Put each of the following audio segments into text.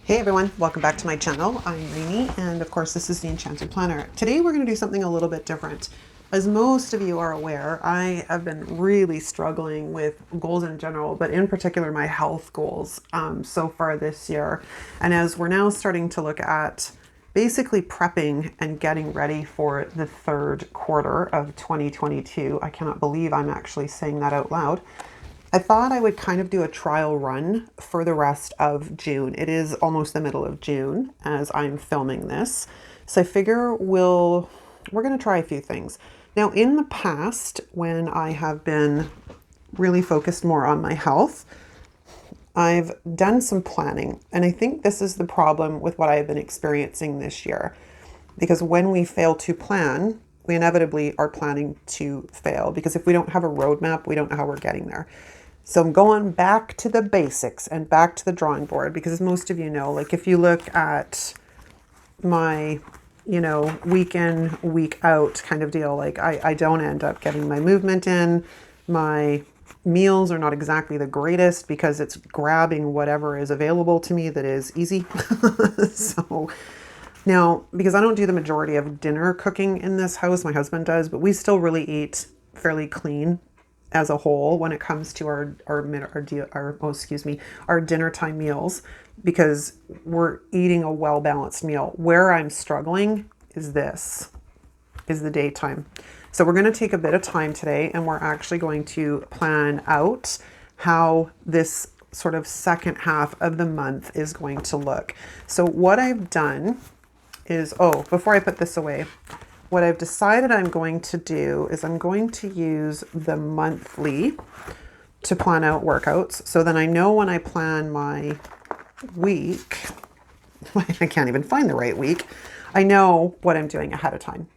Hey everyone, welcome back to my channel. I'm Rainy, and of course this is the Enchanted Planner. Today we're going to do something a little bit different. As most of you are aware, I have been really struggling with goals in general, but in particular my health goals so far this year. And as we're now starting to look at basically prepping and getting ready for the third quarter of 2022, I cannot believe I'm actually saying that out loud. I thought I would kind of do a trial run for the rest of June. It is almost the middle of June as I'm filming this. So I figure we're going to try a few things. Now, in the past, when I have been really focused more on my health, I've done some planning. And I think this is the problem with what I've been experiencing this year. Because when we fail to plan, we inevitably are planning to fail. Because if we don't have a roadmap, we don't know how we're getting there. So I'm going back to the basics and back to the drawing board, because as most of you know, like if you look at my, week in, week out kind of deal, like I don't end up getting my movement in. My meals are not exactly the greatest because it's grabbing whatever is available to me that is easy. So now, because I don't do the majority of dinner cooking in this house, my husband does, but we still really eat fairly clean as a whole when it comes to our dinner time meals, because we're eating a well-balanced meal. Where I'm struggling is the daytime. So we're going to take a bit of time today and we're actually going to plan out how this sort of second half of the month is going to look. So what I've done is, before I put this away, what I've decided I'm going to do is I'm going to use the monthly to plan out workouts. So then I know when I plan my week, I can't even find the right week, I know what I'm doing ahead of time.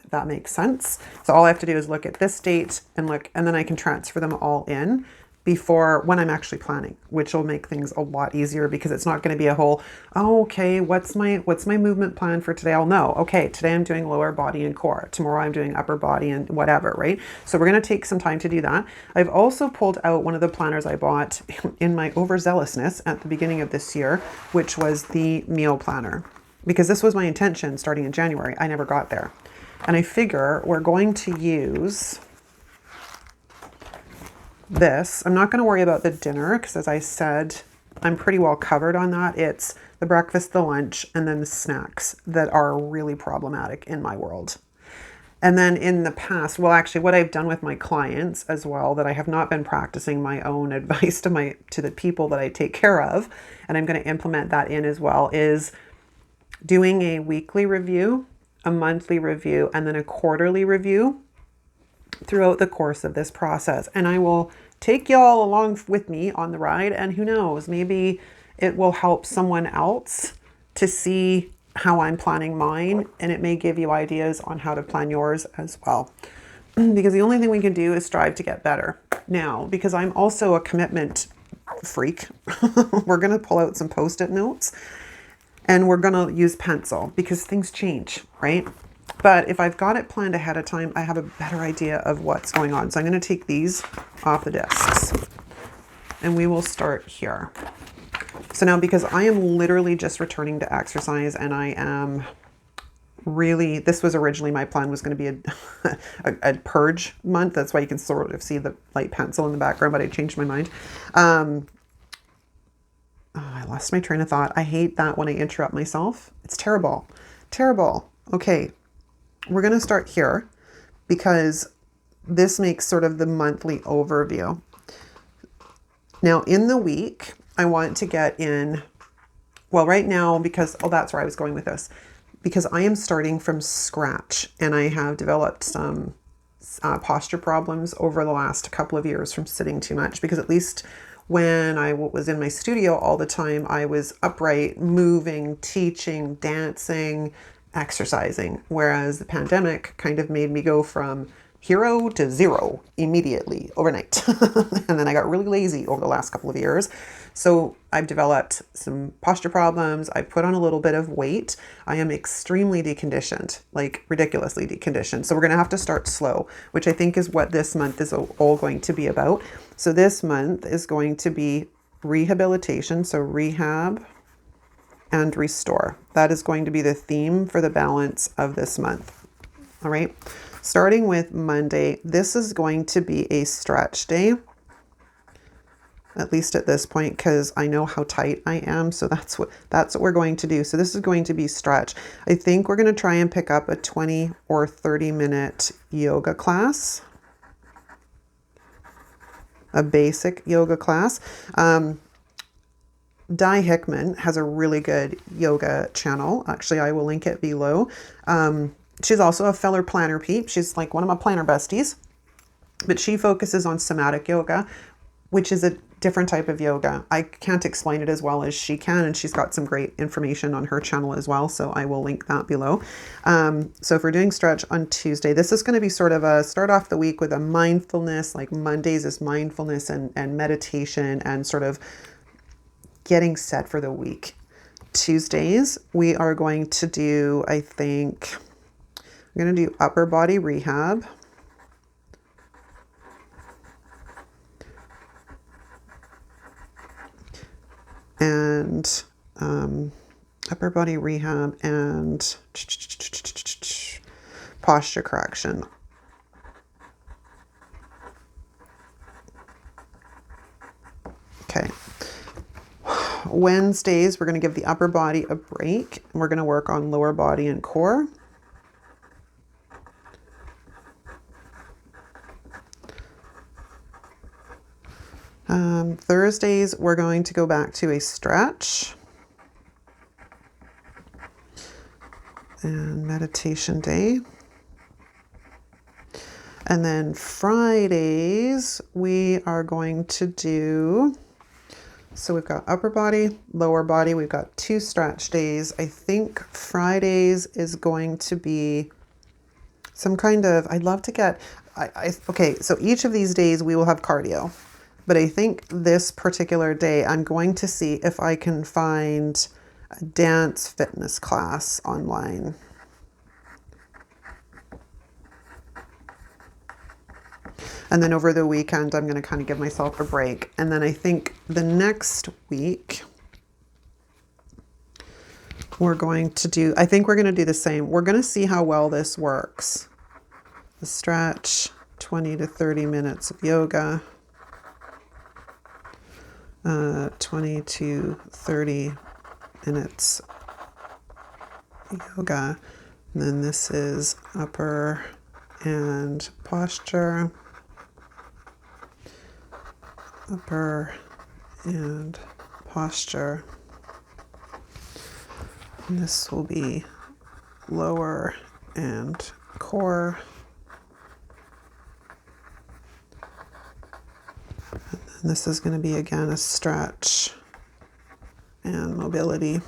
If that makes sense. So all I have to do is look at this date and then I can transfer them all in before when I'm actually planning, which will make things a lot easier, because it's not going to be a whole, okay, what's my movement plan for today? I'll know, okay, today I'm doing lower body and core. Tomorrow I'm doing upper body and whatever, right? So we're going to take some time to do that. I've also pulled out one of the planners I bought in my overzealousness at the beginning of this year, which was the meal planner, because this was my intention starting in January. I never got there. And I figure we're going to use this. I'm not going to worry about the dinner because, as I said, I'm pretty well covered on that. It's the breakfast, the lunch, and then the snacks that are really problematic in my world. And then in the past, well, actually what I've done with my clients as well, that I have not been practicing my own advice to the people that I take care of, and I'm going to implement that in as well, is doing a weekly review, a monthly review, and then a quarterly review throughout the course of this process. And I will take y'all along with me on the ride, and who knows, maybe it will help someone else to see how I'm planning mine, and it may give you ideas on how to plan yours as well. Because the only thing we can do is strive to get better. Now, because I'm also a commitment freak, we're going to pull out some Post-it notes and we're going to use pencil, because things change, right? But if I've got it planned ahead of time, I have a better idea of what's going on. So I'm going to take these off the desks and we will start here. So now, because I am literally just returning to exercise, and I am really, this was originally my plan was going to be a purge month. That's why you can sort of see the light pencil in the background, but I changed my mind. I lost my train of thought. I hate that when I interrupt myself. It's terrible. Terrible. Okay. We're going to start here because this makes sort of the monthly overview. Now in the week, I want to get in, well, right now, because, that's where I was going with this, because I am starting from scratch and I have developed some posture problems over the last couple of years from sitting too much, because at least when I was in my studio all the time, I was upright, moving, teaching, dancing, exercising, whereas the pandemic kind of made me go from hero to zero immediately overnight. And then I got really lazy over the last couple of years. So I've developed some posture problems. I put on a little bit of weight. I am extremely deconditioned, like ridiculously deconditioned. So we're going to have to start slow, which I think is what this month is all going to be about. So this month is going to be rehabilitation. So rehab and restore. That is going to be the theme for the balance of this month. All right. Starting with Monday, this is going to be a stretch day, at least at this point, because I know how tight I am. So that's what we're going to do. So this is going to be stretch. I think we're going to try and pick up a 20 or 30-minute yoga class, a basic yoga class. Di Hickman has a really good yoga channel. Actually, I will link it below. She's also a fellow planner peep. She's like one of my planner besties, but she focuses on somatic yoga, which is a different type of yoga. I can't explain it as well as she can, and she's got some great information on her channel as well, so I will link that below. So if we're doing stretch on Tuesday, this is going to be sort of a start off the week with a mindfulness, like Mondays is mindfulness and meditation and sort of getting set for the week. Tuesdays, we are going to do, I think, I'm going to do upper body rehab. And upper body rehab and posture correction. Okay. Wednesdays, we're going to give the upper body a break, and we're going to work on lower body and core. Thursdays, we're going to go back to a stretch and meditation day. And then Fridays, we are going to do, so we've got upper body, lower body, we've got 2 stretch days. I think Fridays is going to be some kind of, I'd love to get, okay, so each of these days we will have cardio. But I think this particular day, I'm going to see if I can find a dance fitness class online. And then over the weekend, I'm going to kind of give myself a break. And then I think the next week, we're going to do, I think we're going to do the same. We're going to see how well this works. The stretch, 20 to 30 minutes of yoga. 20 to 30 minutes yoga. And then this is upper and posture. Upper and posture. And this will be lower and core. And this is going to be, again, a stretch and mobility.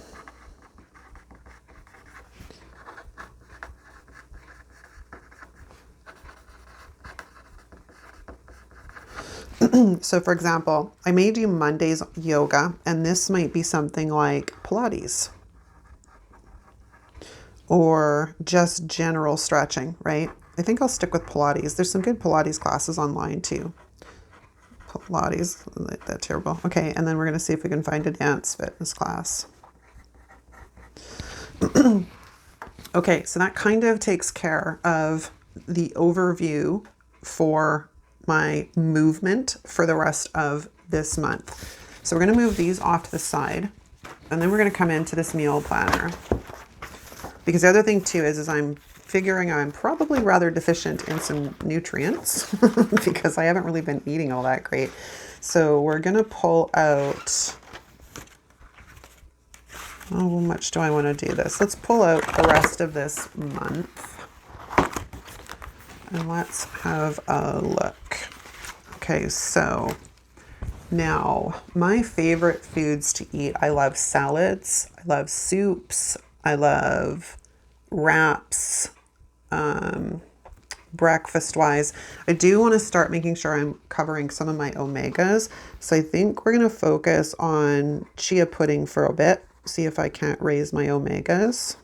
So, for example, I may do Mondays yoga, and this might be something like Pilates or just general stretching, right? I think I'll stick with Pilates. There's some good Pilates classes online too. Pilates, that's terrible. Okay, and then we're going to see if we can find a dance fitness class. Okay, so that kind of takes care of the overview for my movement for the rest of this month. So we're going to move these off to the side, and then we're going to come into this meal planner. Because the other thing too is I'm figuring I'm probably rather deficient in some nutrients because I haven't really been eating all that great. So we're going to pull out, oh, how much do I want to do this? Let's pull out the rest of this month and let's have a look. Okay, so now my favorite foods to eat, I love salads, I love soups, I love wraps, breakfast wise. I do want to start making sure I'm covering some of my omegas. So I think we're going to focus on chia pudding for a bit, see if I can't raise my omegas.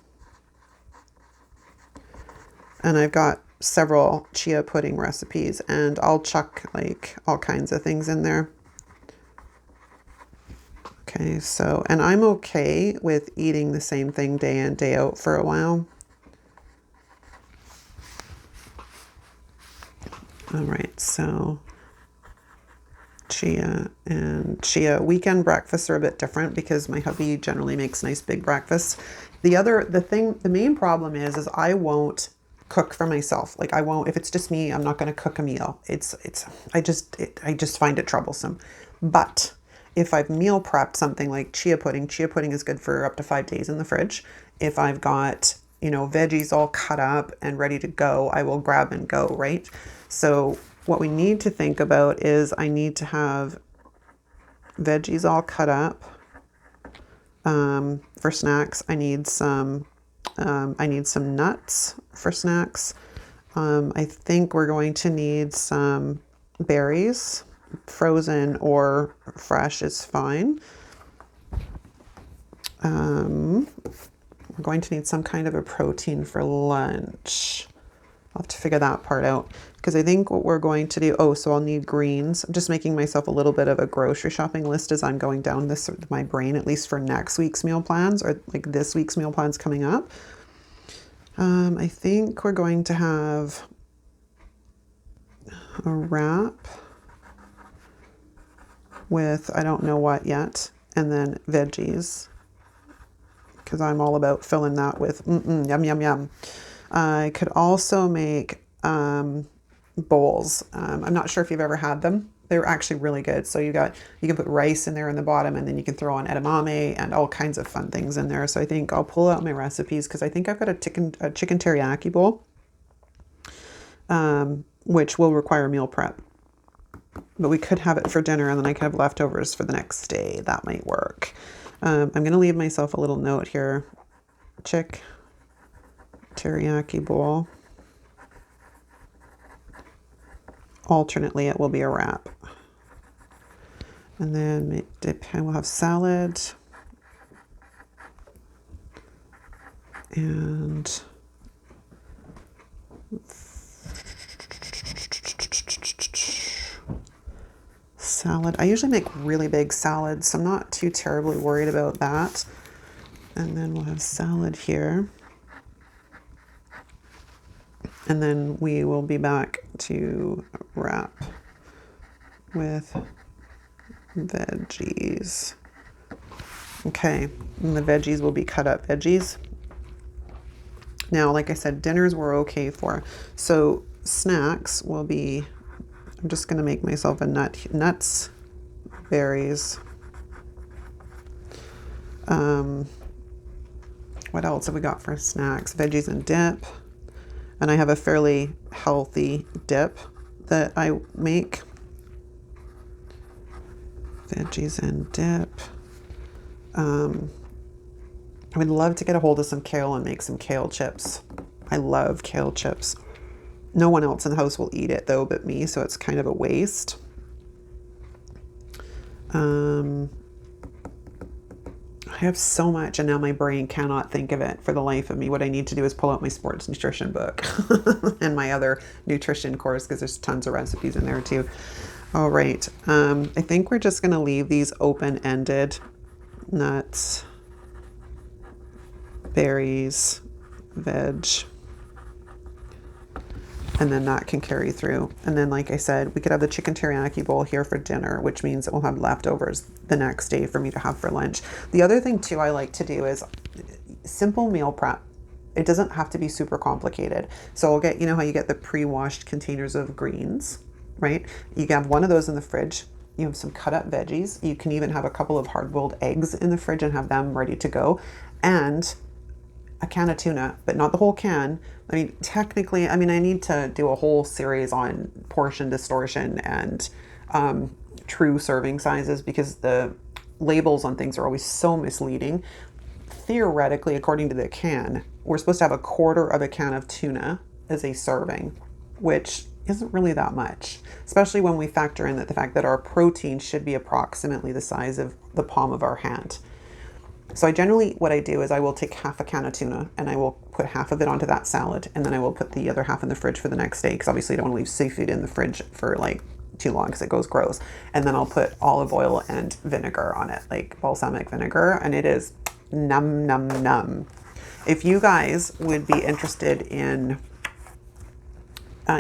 And I've got several chia pudding recipes, and I'll chuck like all kinds of things in there. Okay, so, and I'm okay with eating the same thing day in, day out for a while. All right, so chia weekend breakfasts are a bit different because my hubby generally makes nice big breakfasts. The main problem is I won't cook for myself. Like I won't, if it's just me, I'm not going to cook a meal. I just find it troublesome. But if I've meal prepped something like chia pudding is good for up to 5 days in the fridge. If I've got, veggies all cut up and ready to go, I will grab and go, right? So what we need to think about is I need to have veggies all cut up. For snacks, I need some nuts for snacks. I think we're going to need some berries, frozen or fresh is fine. We're going to need some kind of a protein for lunch. I'll have to figure that part out because I think what we're going to do, so I'll need greens. I'm just making myself a little bit of a grocery shopping list as I'm going down this, my brain, at least for next week's meal plans or like this week's meal plans coming up. I think we're going to have a wrap with, I don't know what yet, and then veggies because I'm all about filling that with yum, yum, yum. I could also make bowls. I'm not sure if you've ever had them. They're actually really good. So you can put rice in there in the bottom and then you can throw on edamame and all kinds of fun things in there. So I think I'll pull out my recipes because I think I've got a chicken teriyaki bowl, which will require meal prep. But we could have it for dinner and then I could have leftovers for the next day. That might work. I'm going to leave myself a little note here. Teriyaki bowl. Alternately, it will be a wrap. And then we'll have salad. And salad. I usually make really big salads, so I'm not too terribly worried about that. And then we'll have salad here. And then we will be back to wrap with veggies. Okay, and the veggies will be cut up veggies. Now, like I said, dinners we're okay for. So snacks will be, I'm just going to make myself a nuts, berries. What else have we got for snacks? Veggies and dip. And I have a fairly healthy dip that I make. Veggies and dip. I would love to get a hold of some kale and make some kale chips. I love kale chips. No one else in the house will eat it though but me, so it's kind of a waste. I have so much and now my brain cannot think of it for the life of me. What I need to do is pull out my sports nutrition book and my other nutrition course because there's tons of recipes in there too. All right. I think we're just going to leave these open-ended. Nuts, berries, veg. And then that can carry through. And then, like I said, we could have the chicken teriyaki bowl here for dinner, which means that we'll have leftovers the next day for me to have for lunch. The other thing too I like to do is simple meal prep. It doesn't have to be super complicated. So I'll get, how you get the pre-washed containers of greens, right? You can have one of those in the fridge. You have some cut up veggies. You can even have a couple of hard-boiled eggs in the fridge and have them ready to go. And a can of tuna, but not the whole can. I mean, technically, I need to do a whole series on portion distortion and true serving sizes because the labels on things are always so misleading. Theoretically, according to the can, we're supposed to have a quarter of a can of tuna as a serving, which isn't really that much, especially when we factor in the fact that our protein should be approximately the size of the palm of our hand. So what I do is I will take half a can of tuna and I will put half of it onto that salad and then I will put the other half in the fridge for the next day because obviously I don't want to leave seafood in the fridge for like too long because it goes gross. And then I'll put olive oil and vinegar on it, like balsamic vinegar, and it is num num num. If you guys would be interested in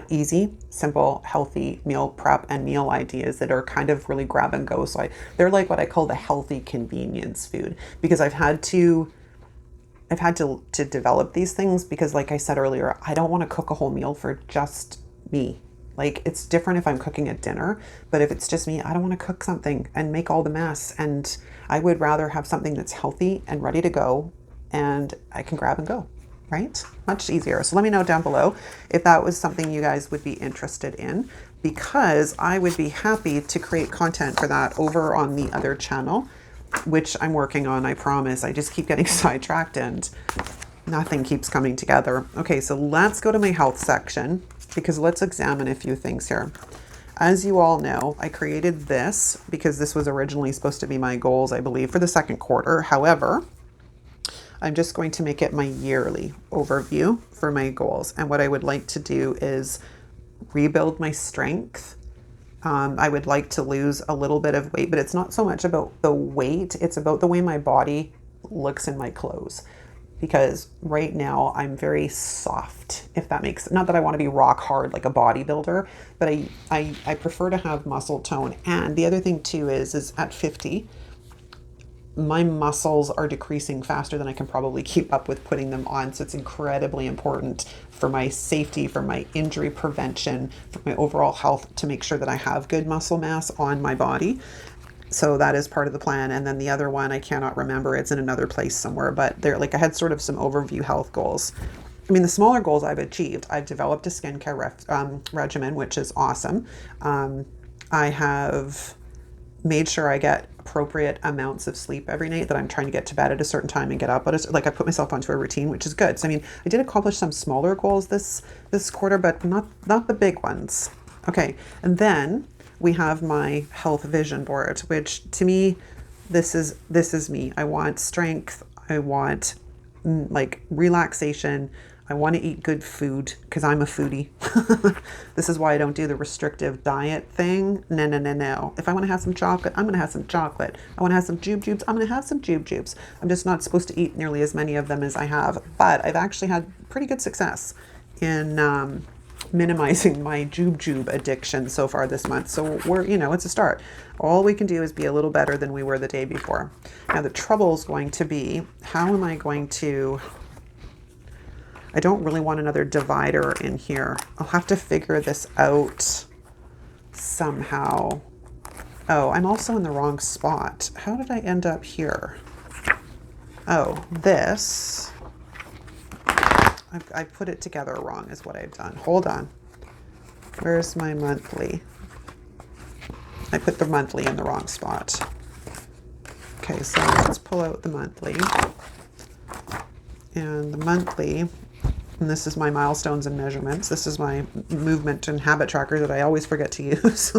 easy, simple, healthy meal prep and meal ideas that are kind of really grab and go, so they're like what I call the healthy convenience food, because I've had to develop these things because, like I said earlier, I don't want to cook a whole meal for just me. Like, it's different if I'm cooking a dinner, but if it's just me, I don't want to cook something and make all the mess. And I would rather have something that's healthy and ready to go and I can grab and go, right? Much easier. So let me know down below if that was something you guys would be interested in, because I would be happy to create content for that over on the other channel, which I'm working on, I promise. I just keep getting sidetracked and nothing keeps coming together. Okay, so let's go to my health section, because let's examine a few things here. As you all know, I created this because this was originally supposed to be my goals, I believe, for the second quarter. However, I'm just going to make it my yearly overview for my goals. And what I would like to do is rebuild my strength. I would like to lose a little bit of weight, but it's not so much about the weight. It's about the way my body looks in my clothes. Because right now I'm very soft, if that makes, not that I want to be rock hard like a bodybuilder, but I prefer to have muscle tone. And the other thing too is at 50, my muscles are decreasing faster than I can probably keep up with putting them on. So it's incredibly important for my safety, for my injury prevention, for my overall health, to make sure that I have good muscle mass on my body. So that is part of the plan. And then the other one, I cannot remember. It's in another place somewhere, but there, like, I had sort of some overview health goals. I mean, the smaller goals I've achieved. I've developed a skincare regimen, which is awesome. I have made sure I get appropriate amounts of sleep every night, that I'm trying to get to bed at a certain time and get up. But it's like I put myself onto a routine, which is good. So, I mean, I did accomplish some smaller goals this quarter, but not the big ones. Okay. And then we have my health vision board, which to me, this is me. I want strength. I want like relaxation. I want to eat good food because I'm a foodie. This is why I don't do the restrictive diet thing. No. If I want to have some chocolate, I'm going to have some chocolate. I want to have some jubes. I'm going to have some jubes. I'm just not supposed to eat nearly as many of them as I have. But I've actually had pretty good success in minimizing my jube addiction so far this month. So we're, it's a start. All we can do is be a little better than we were the day before. Now the trouble is going to be, how am I going to, I don't really want another divider in here. I'll have to figure this out somehow. Oh, I'm also in the wrong spot. How did I end up here? Oh, this. I put it together wrong is what I've done. Hold on. Where's my monthly? I put the monthly in the wrong spot. Okay, so let's pull out the monthly. And the monthly, and this is my milestones and measurements. This is my movement and habit tracker that I always forget to use.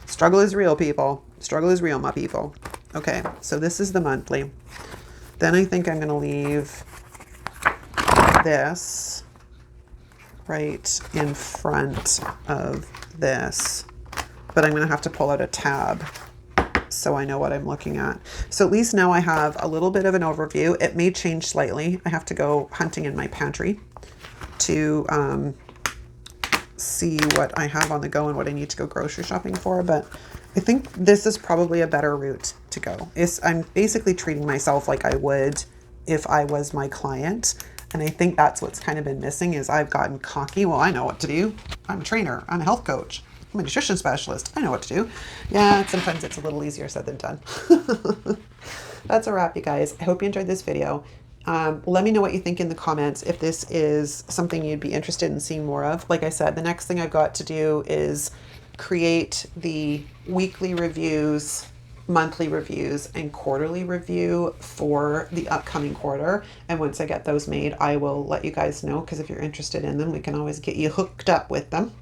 Struggle is real, people. Struggle is real, my people. Okay, so this is the monthly. Then I think I'm going to leave this right in front of this, but I'm going to have to pull out a tab so I know what I'm looking at. So at least now I have a little bit of an overview. It may change slightly. I have to go hunting in my pantry to see what I have on the go and what I need to go grocery shopping for, but I think this is probably a better route to go. I'm basically treating myself like I would if I was my client. And I think that's what's kind of been missing, is I've gotten cocky. Well, I know what to do. I'm a trainer. I'm a health coach. I'm a nutrition specialist. I know what to do. Yeah, sometimes it's a little easier said than done. That's a wrap, you guys. I hope you enjoyed this video. Let me know what you think in the comments if this is something you'd be interested in seeing more of. Like I said, the next thing I've got to do is create the weekly reviews, monthly reviews, and quarterly review for the upcoming quarter. And once I get those made, I will let you guys know, because if you're interested in them, we can always get you hooked up with them.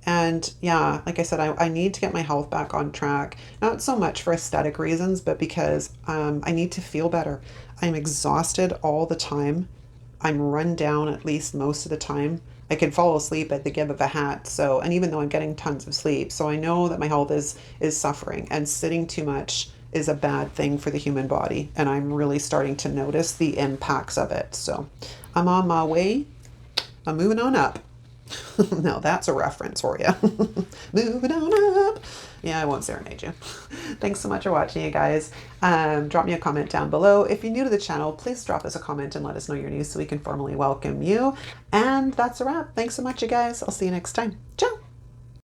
And yeah, like I said, I need to get my health back on track, not so much for aesthetic reasons, but because I need to feel better. I'm exhausted all the time. I'm run down at least most of the time. I could fall asleep at the give of a hat. So, and even though I'm getting tons of sleep, so I know that my health is suffering, and sitting too much is a bad thing for the human body. And I'm really starting to notice the impacts of it. So I'm on my way. I'm moving on up. Now that's a reference for you. Moving on up. Yeah, I won't serenade you. Thanks so much for watching, you guys. Drop me a comment down below. If you're new to the channel, please drop us a comment and let us know you're new so we can formally welcome you. And that's a wrap. Thanks so much, you guys. I'll see you next time. Ciao.